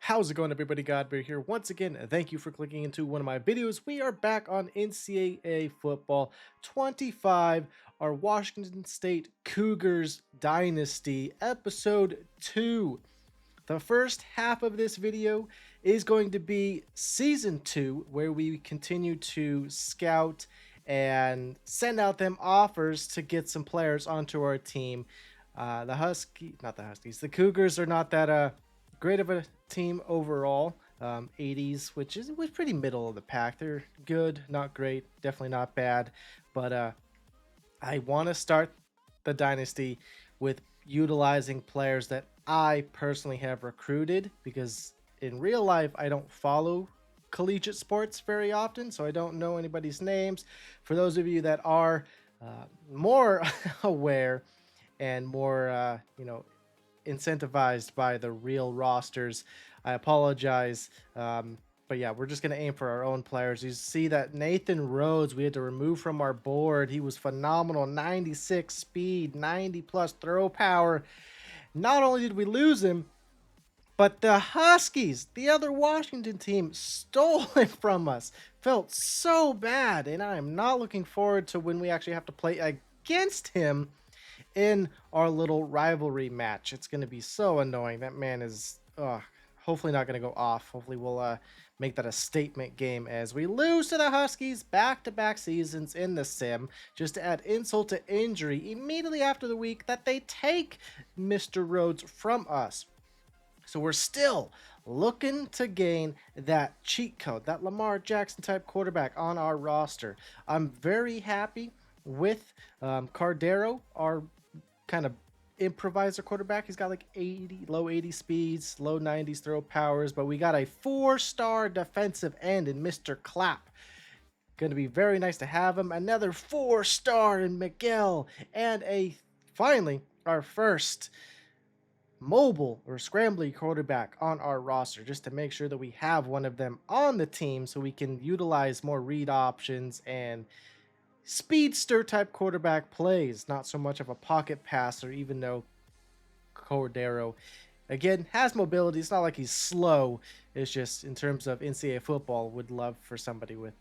How's it going, everybody? GodBaer here. Once again, thank you for clicking into one of my videos. We are back on NCAA Football 25, our Washington State Cougars Dynasty, Episode 2. The first half of this video is going to be Season 2, where we continue to scout and send out them offers to get some players onto our team. The Cougars are not that great of a team overall. 80s, which was pretty middle of the pack. They're good, not great, definitely not bad. But I want to start the dynasty with utilizing players that I personally have recruited, because in real life I don't follow collegiate sports very often, so I don't know anybody's names. For those of you that are more aware and more, incentivized by the real rosters, I apologize. But yeah, we're just going to aim for our own players. You see that Nathan Rhodes, we had to remove from our board. He was phenomenal. 96 speed, 90 plus throw power. Not only did we lose him, but the Huskies, the other Washington team, stole him from us. Felt so bad, and I am not looking forward to when we actually have to play against him in our little rivalry match. It's going to be so annoying. That man is hopefully not going to go off. Hopefully we'll make that a statement game as we lose to the Huskies back-to-back seasons in the sim, just to add insult to injury immediately after the week that they take Mr. Rhodes from us. So we're still looking to gain that cheat code, that Lamar Jackson type quarterback on our roster. I'm very happy with Cardero, our kind of improviser quarterback. He's got like low 80 speeds, low 90s throw powers, but we got a 4-star defensive end in Mr. Clapp. Going to be very nice to have him. Another 4-star in Miguel, and finally our first mobile or scrambly quarterback on our roster, just to make sure that we have one of them on the team so we can utilize more read options and speedster type quarterback plays, not so much of a pocket passer, even though Cordero again has mobility. It's not like he's slow. It's just in terms of NCAA football, would love for somebody with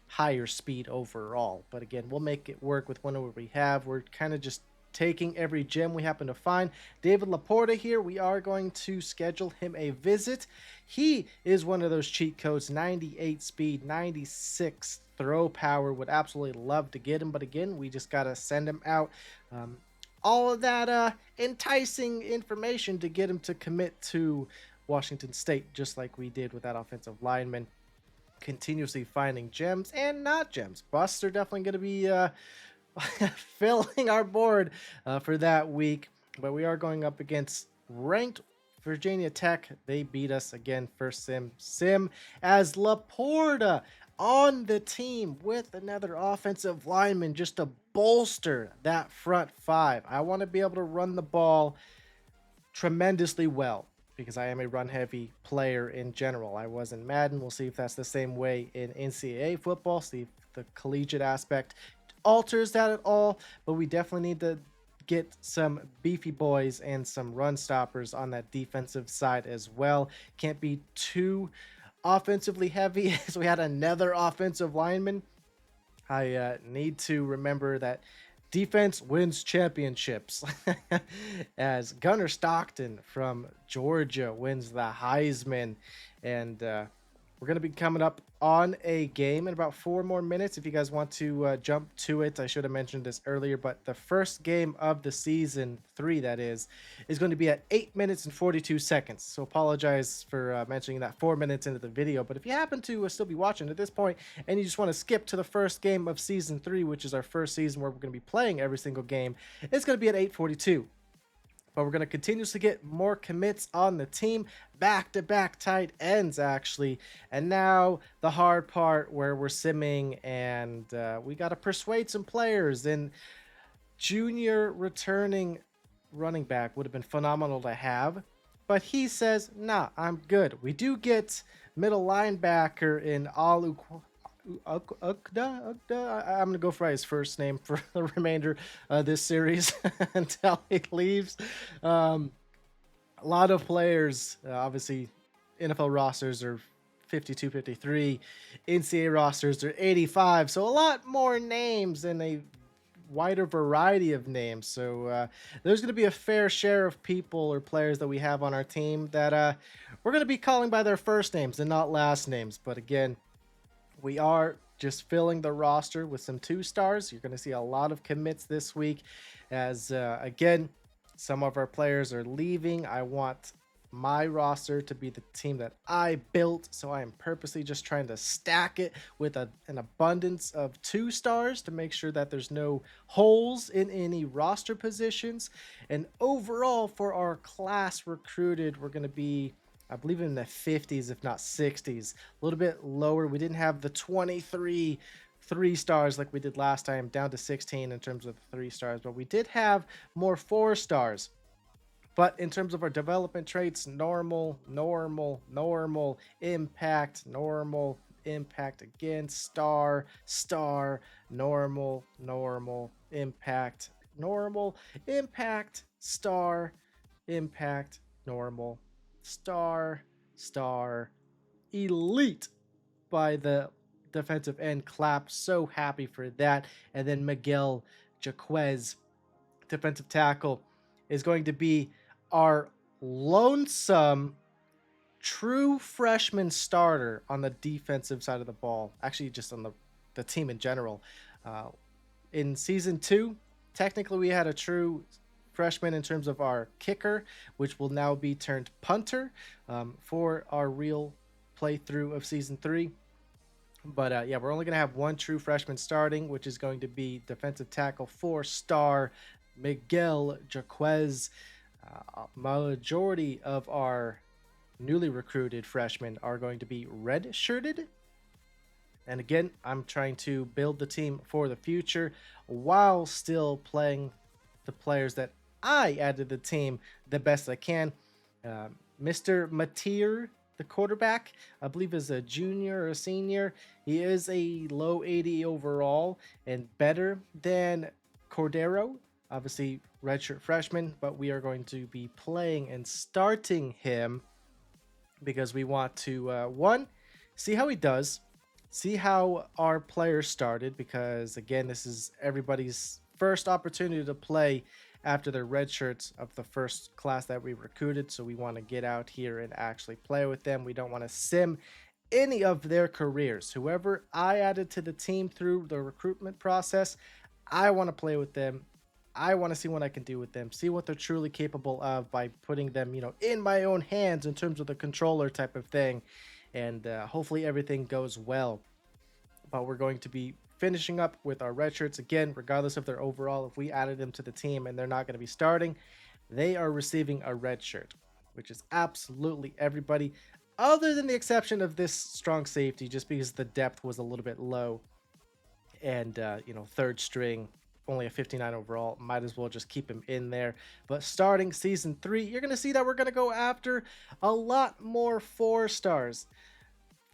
higher speed overall. But again, we'll make it work with whatever we have. We're kind of just taking every gem we happen to find. David Laporta here, we are going to schedule him a visit. He is one of those cheat codes, 98 speed, 96 throw power. Would absolutely love to get him, but again, we just got to send him out. All of that enticing information to get him to commit to Washington State, just like we did with that offensive lineman. Continuously finding gems and not gems. Busts are definitely going to be filling our board for that week, but we are going up against ranked Virginia Tech. They beat us again. First sim as Laporta on the team with another offensive lineman, just to bolster that front five. I want to be able to run the ball tremendously well, because I am a run heavy player in general. I was in Madden. We'll see if that's the same way in NCAA football, see if the collegiate aspect alters that at all, but we definitely need to get some beefy boys and some run stoppers on that defensive side as well. Can't be too offensively heavy as we had another offensive lineman. I need to remember that defense wins championships as Gunnar Stockton from Georgia wins the Heisman. And we're going to be coming up on a game in about 4 more minutes. If you guys want to jump to it, I should have mentioned this earlier, but the first game of the season 3, that is going to be at 8 minutes and 42 seconds. So apologize for mentioning that 4 minutes into the video. But if you happen to still be watching at this point and you just want to skip to the first game of season 3, which is our first season where we're going to be playing every single game, it's going to be at 8:42. But we're going to continuously get more commits on the team, back-to-back tight ends, actually. And now the hard part where we're simming, and we got to persuade some players. And junior returning running back would have been phenomenal to have, but he says, nah, I'm good. We do get middle linebacker in Ukda. I'm gonna go for his first name for the remainder of this series until he leaves. A lot of players, obviously, NFL rosters are 52, 53. NCAA rosters are 85. So a lot more names and a wider variety of names. So there's going to be a fair share of people or players that we have on our team that we're going to be calling by their first names and not last names. But again, we are just filling the roster with some 2-stars. You're going to see a lot of commits this week as, again, some of our players are leaving. I want my roster to be the team that I built, so I am purposely just trying to stack it with an abundance of 2-stars to make sure that there's no holes in any roster positions. And overall, for our class recruited, we're going to be, I believe, in the 50s, if not 60s, a little bit lower. We didn't have the 23 3-stars like we did last time, down to 16 in terms of 3-stars, but we did have more 4-stars. But in terms of our development traits, normal, normal, normal, impact, normal, impact again, star, star, normal, normal, impact, normal, impact, star, impact, normal, star, star, elite by the defensive end. Clap. So happy for that. And then Miguel Jaquez, defensive tackle, is going to be our lonesome true freshman starter on the defensive side of the ball. Actually, just on the team in general. In season 2, technically we had a true freshman in terms of our kicker, which will now be turned punter for our real playthrough of season 3. But yeah, we're only going to have one true freshman starting, which is going to be defensive tackle 4-star Miguel Jaquez. Majority of our newly recruited freshmen are going to be red-shirted. And again, I'm trying to build the team for the future while still playing the players that I added to the team the best I can. Mr. Mateer, the quarterback, I believe is a junior or a senior. He is a low 80 overall and better than Cordero. Obviously, redshirt freshman, but we are going to be playing and starting him because we want to, one, see how he does, see how our players started, because, again, this is everybody's first opportunity to play after their red shirts of the first class that we recruited, so we want to get out here and actually play with them. We don't want to sim any of their careers. Whoever I added to the team through the recruitment process, I want to play with them. I want to see what I can do with them, see what they're truly capable of by putting them, in my own hands in terms of the controller type of thing. And hopefully everything goes well. But we're going to be finishing up with our red shirts again, regardless of their overall. If we added them to the team and they're not going to be starting, they are receiving a red shirt, which is absolutely everybody, other than the exception of this strong safety, just because the depth was a little bit low. And, third string, only a 59 overall, might as well just keep him in there. But starting season 3, you're going to see that we're going to go after a lot more 4-stars.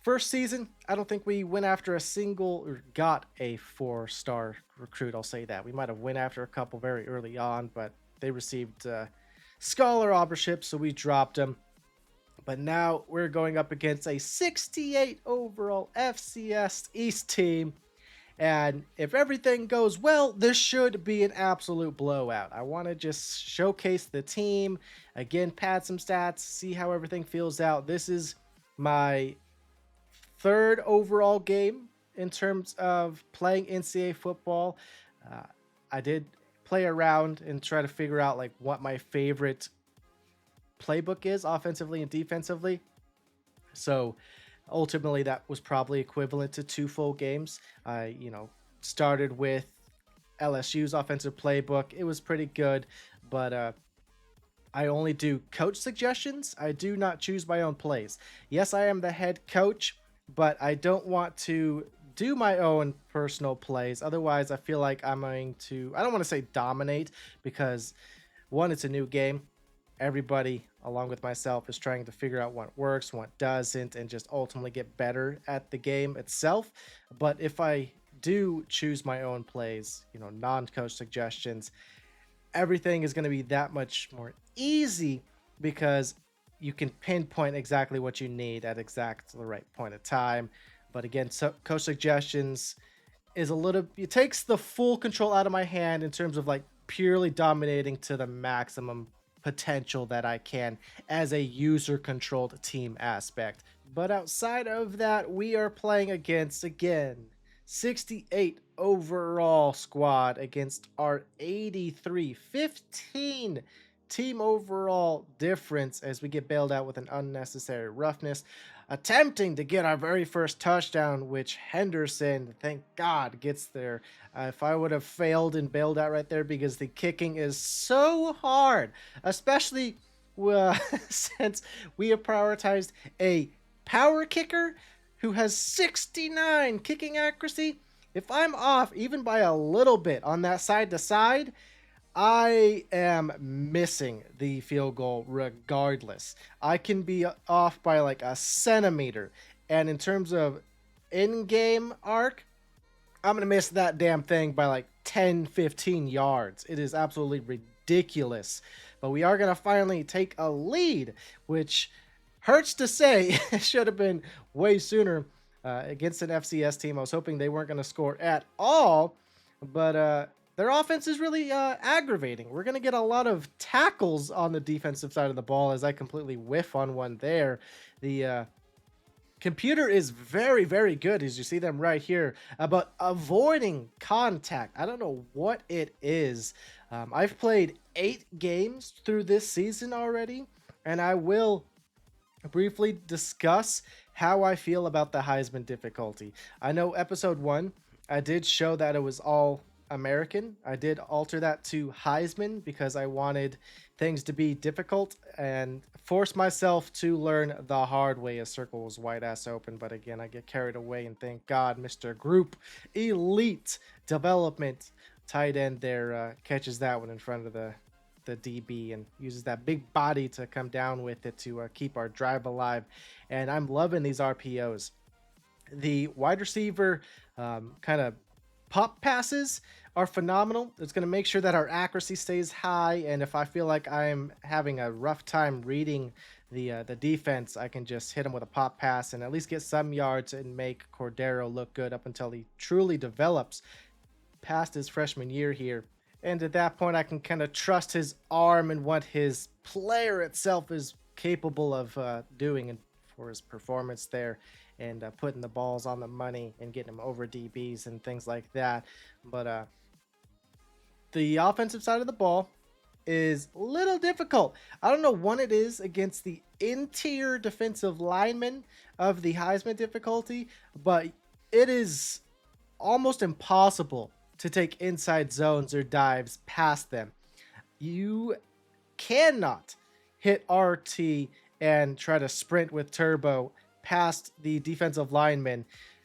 First season, I don't think we went after a single or got a 4-star recruit. I'll say that. We might have went after a couple very early on, but they received scholar authorship, so we dropped them. But now we're going up against a 68 overall FCS East team. And if everything goes well, this should be an absolute blowout. I want to just showcase the team. Again, pad some stats, see how everything feels out. This is my 3rd overall game in terms of playing NCAA football. I did play around and try to figure out what my favorite playbook is offensively and defensively. So ultimately, that was probably equivalent to 2 full games. I, started with LSU's offensive playbook. It was pretty good, but I only do coach suggestions. I do not choose my own plays. Yes, I am the head coach, but I don't want to do my own personal plays. Otherwise, I feel like I'm going to, I don't want to say dominate, because one, it's a new game. Everybody, along with myself, is trying to figure out what works, what doesn't, and just ultimately get better at the game itself. But if I do choose my own plays, non-coach suggestions, everything is going to be that much more easy, because you can pinpoint exactly what you need at exact the right point of time. But again, so coach suggestions is a little, it takes the full control out of my hand in terms of like purely dominating to the maximum potential that I can as a user controlled team aspect. But outside of that, we are playing against, again, 68 overall squad against our 83, 15 team overall difference as we get bailed out with an unnecessary roughness, attempting to get our very first touchdown, which Henderson, thank God, gets there. If I would have failed and bailed out right there, because the kicking is so hard, especially since we have prioritized a power kicker who has 69 kicking accuracy. If I'm off even by a little bit on that side to side, I am missing the field goal regardless. I can be off by like a centimeter. And in terms of in-game arc, I'm going to miss that damn thing by like 10, 15 yards. It is absolutely ridiculous. But we are going to finally take a lead, which hurts to say. It should have been way sooner against an FCS team. I was hoping they weren't going to score at all. But their offense is really aggravating. We're going to get a lot of tackles on the defensive side of the ball as I completely whiff on one there. The computer is very, very good, as you see them right here, about avoiding contact. I don't know what it is. I've played 8 games through this season already, and I will briefly discuss how I feel about the Heisman difficulty. I know episode 1, I did show that it was all American. I did alter that to Heisman because I wanted things to be difficult and force myself to learn the hard way as Circle was wide ass open. But again, I get carried away, and thank God Mr. Group Elite Development tight end there catches that one in front of the DB and uses that big body to come down with it to keep our drive alive. And I'm loving these RPOs. The wide receiver kind of pop passes are phenomenal. It's going to make sure that our accuracy stays high, and if I feel like I'm having a rough time reading the defense, I can just hit him with a pop pass and at least get some yards and make Cordero look good up until he truly develops past his freshman year here. And at that point, I can kind of trust his arm and what his player itself is capable of doing and for his performance there, and putting the balls on the money and getting them over DBs and things like that. But the offensive side of the ball is a little difficult. I don't know what it is against the interior defensive linemen of the Heisman difficulty, but it is almost impossible to take inside zones or dives past them. You cannot hit RT and try to sprint with turbo past the defensive linemen,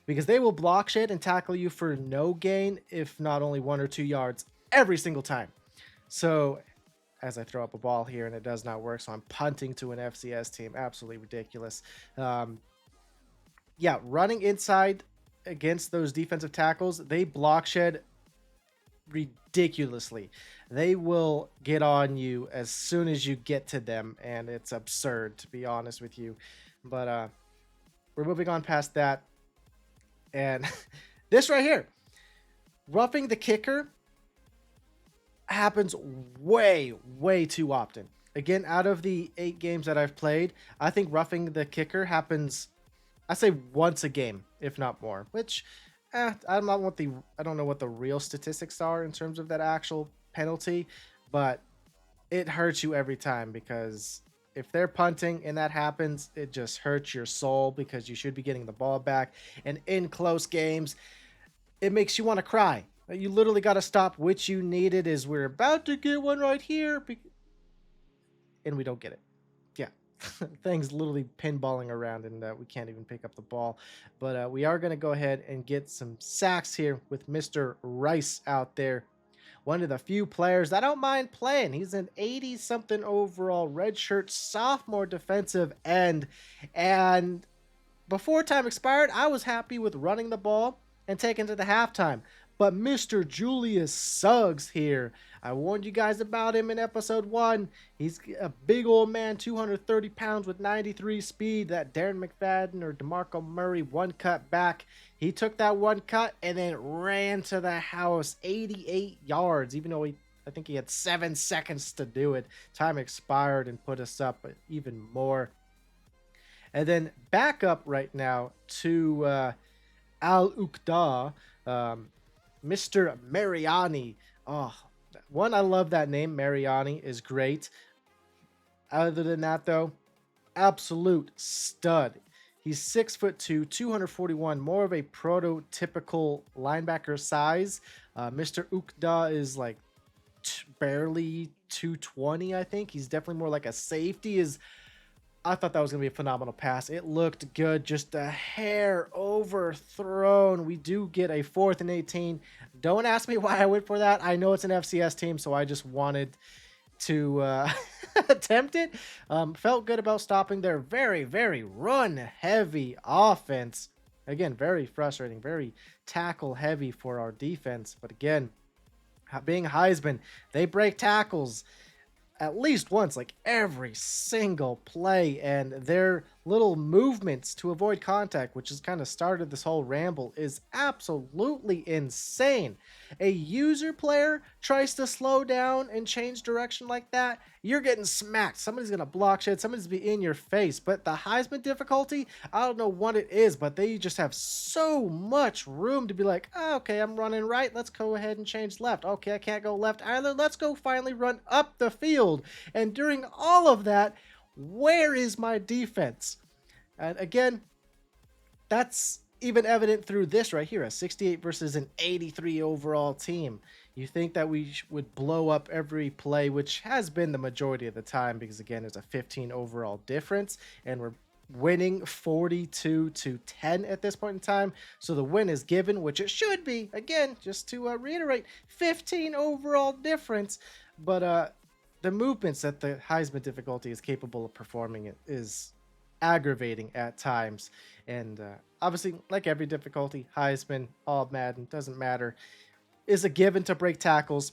because they will block shit and tackle you for no gain, if not only 1 or 2 yards every single time. So as I throw up a ball here and it does not work, so I'm punting to an FCS team. Absolutely ridiculous. Yeah, running inside against those defensive tackles, they block shed ridiculously. They will get on you as soon as you get to them, and it's absurd, to be honest with you. But we're moving on past that, and this right here, roughing the kicker, happens way too often. Again, out of the 8 games that I've played, I think roughing the kicker happens, I say, once a game, if not more, which I don't know what the real statistics are in terms of that actual penalty, but it hurts you every time, because if they're punting and that happens, it just hurts your soul, because you should be getting the ball back. And in close games, it makes you want to cry. You literally got to stop what you needed is we're about to get one right here, and we don't get it. Yeah, things literally pinballing around, and we can't even pick up the ball. But we are going to go ahead and get some sacks here with Mr. Rice out there. One of the few players I don't mind playing. He's an 80-something overall redshirt sophomore defensive end. And before time expired, I was happy with running the ball and taking to the halftime. But Mr. Julius Suggs here, I warned you guys about him in episode 1. He's a big old man, 230 pounds with 93 speed. That Darren McFadden or DeMarco Murray one cut back. He took that one cut and then ran to the house 88 yards, even though I think he had 7 seconds to do it. Time expired and put us up even more. And then back up right now to Al Uqda, Mr. Mariani. Oh, one, I love that name. Mariani is great. Other than that, though, absolute stud. He's 6'2", 241, more of a prototypical linebacker size. Mr. Uqda is like barely 220, I think. He's definitely more like a safety. I thought that was going to be a phenomenal pass. It looked good, just a hair overthrown. We do get a 4th and 18. Don't ask me why I went for that. I know it's an FCS team, so I just wanted to attempt it. Felt good about stopping their very, very run-heavy offense. Again, very frustrating, very tackle-heavy for our defense. But again, being Heisman, they break tackles at least once, like every single play, and their little movements to avoid contact, which has kind of started this whole ramble, is absolutely insane. A user player tries to slow down and change direction like that, you're getting smacked. Somebody's gonna block shit, somebody's be in your face. But the Heisman difficulty, I don't know what it is, but they just have so much room to be like, oh, okay, I'm running right, let's go ahead and change left. Okay, I can't go left either, let's go finally run up the field. And during all of that, where is my defense? And again, that's even evident through this right here, a 68 versus an 83 overall team. You think that we would blow up every play, which has been the majority of the time, because again, there's a 15 overall difference and we're winning 42-10 at this point in time. So the win is given, which it should be. Again, just to reiterate, 15 overall difference. But the movements that the Heisman difficulty is capable of performing is aggravating at times. And obviously, like every difficulty, Heisman, all Madden, doesn't matter, is a given to break tackles.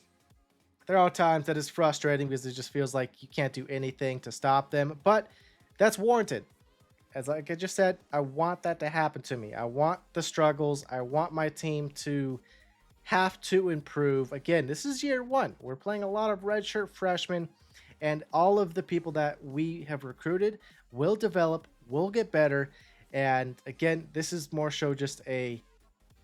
There are times that is frustrating because it just feels like you can't do anything to stop them, but that's warranted. As like I just said, I want that to happen to me. I want the struggles. I want my team to have to improve. Again, this is year 1. We're playing a lot of redshirt freshmen, and all of the people that we have recruited will develop, will get better. And again, this is more so just a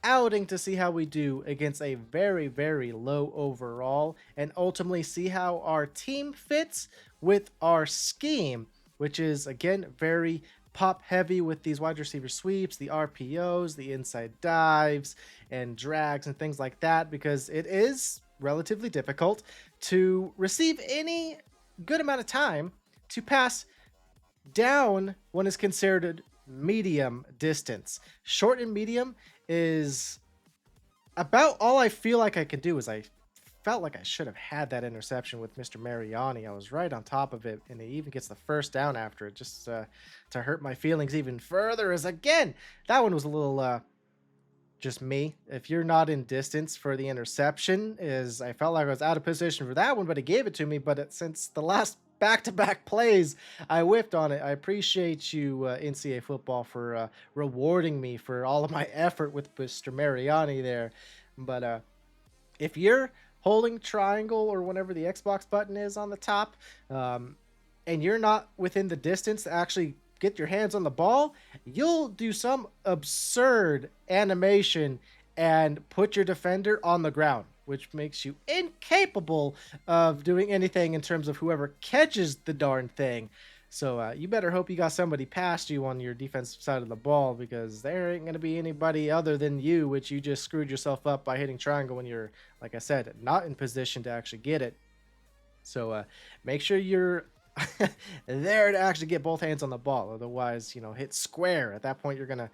outing to see how we do against a very, very low overall, and ultimately see how our team fits with our scheme, which is again very pop heavy with these wide receiver sweeps, the RPOs, the inside dives and drags and things like that, because it is relatively difficult to receive any good amount of time to pass down what is considered medium distance. Short and medium is about all I feel like I can do. Is I felt like I should have had that interception with Mr. Mariani. I was right on top of it, and he even gets the first down after it, just to hurt my feelings even further. Is again, that one was a little just me. If you're not in distance for the interception, is I felt like I was out of position for that one, but he gave it to me. But since the last back-to-back plays, I whiffed on it. I appreciate you, NCAA Football, for rewarding me for all of my effort with Mr. Mariani there. But if you're holding triangle or whatever the Xbox button is on the top, and you're not within the distance to actually get your hands on the ball, you'll do some absurd animation and put your defender on the ground, which makes you incapable of doing anything in terms of whoever catches the darn thing. So you better hope you got somebody past you on your defensive side of the ball, because there ain't going to be anybody other than you, which you just screwed yourself up by hitting triangle when you're, like I said, not in position to actually get it. So make sure you're there to actually get both hands on the ball. Otherwise, hit square. At that point, you're going to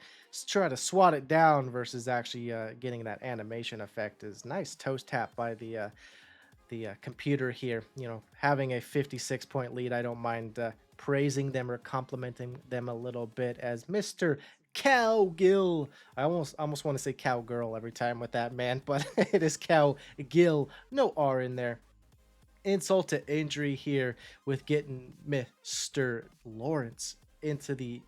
try to swat it down versus actually getting that animation effect. Is nice toast tap by the computer here. Having a 56-point lead, I don't mind praising them or complimenting them a little bit, as Mr. Cowgill. I almost want to say cowgirl every time with that, man, but it is Cowgill. No R in there. insult to injury here with getting Mr. Lawrence into the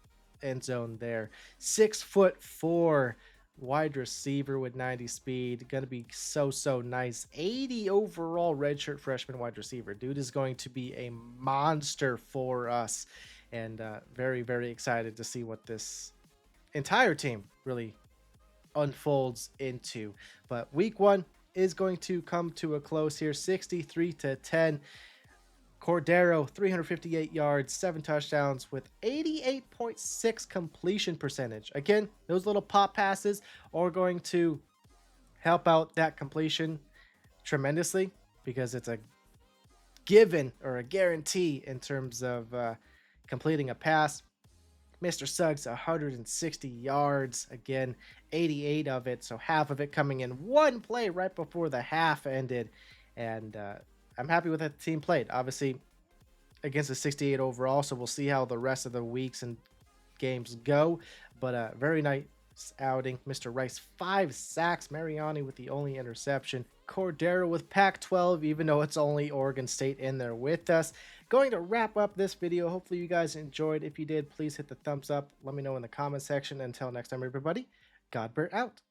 end zone there. 6'4" wide receiver with 90 speed. Gonna be so nice. 80 overall redshirt freshman wide receiver. Dude is going to be a monster for us. And very excited to see what this entire team really unfolds into. But week 1 is going to come to a close here, 63-10. Cordero, 358 yards, 7 touchdowns with 88.6 completion percentage. Again, those little pop passes are going to help out that completion tremendously because it's a given or a guarantee in terms of completing a pass. Mr. Suggs, 160 yards, again, 88 of it, so half of it coming in one play right before the half ended. And I'm happy with how the team played. Obviously, against a 68 overall, so we'll see how the rest of the weeks and games go. But very nice outing. Mr. Rice, 5 sacks. Mariani with the only interception. Cordero with Pac-12, even though it's only Oregon State in there with us. Going to wrap up this video. Hopefully you guys enjoyed. If you did, please hit the thumbs up. Let me know in the comment section. Until next time, everybody, GodBaer out.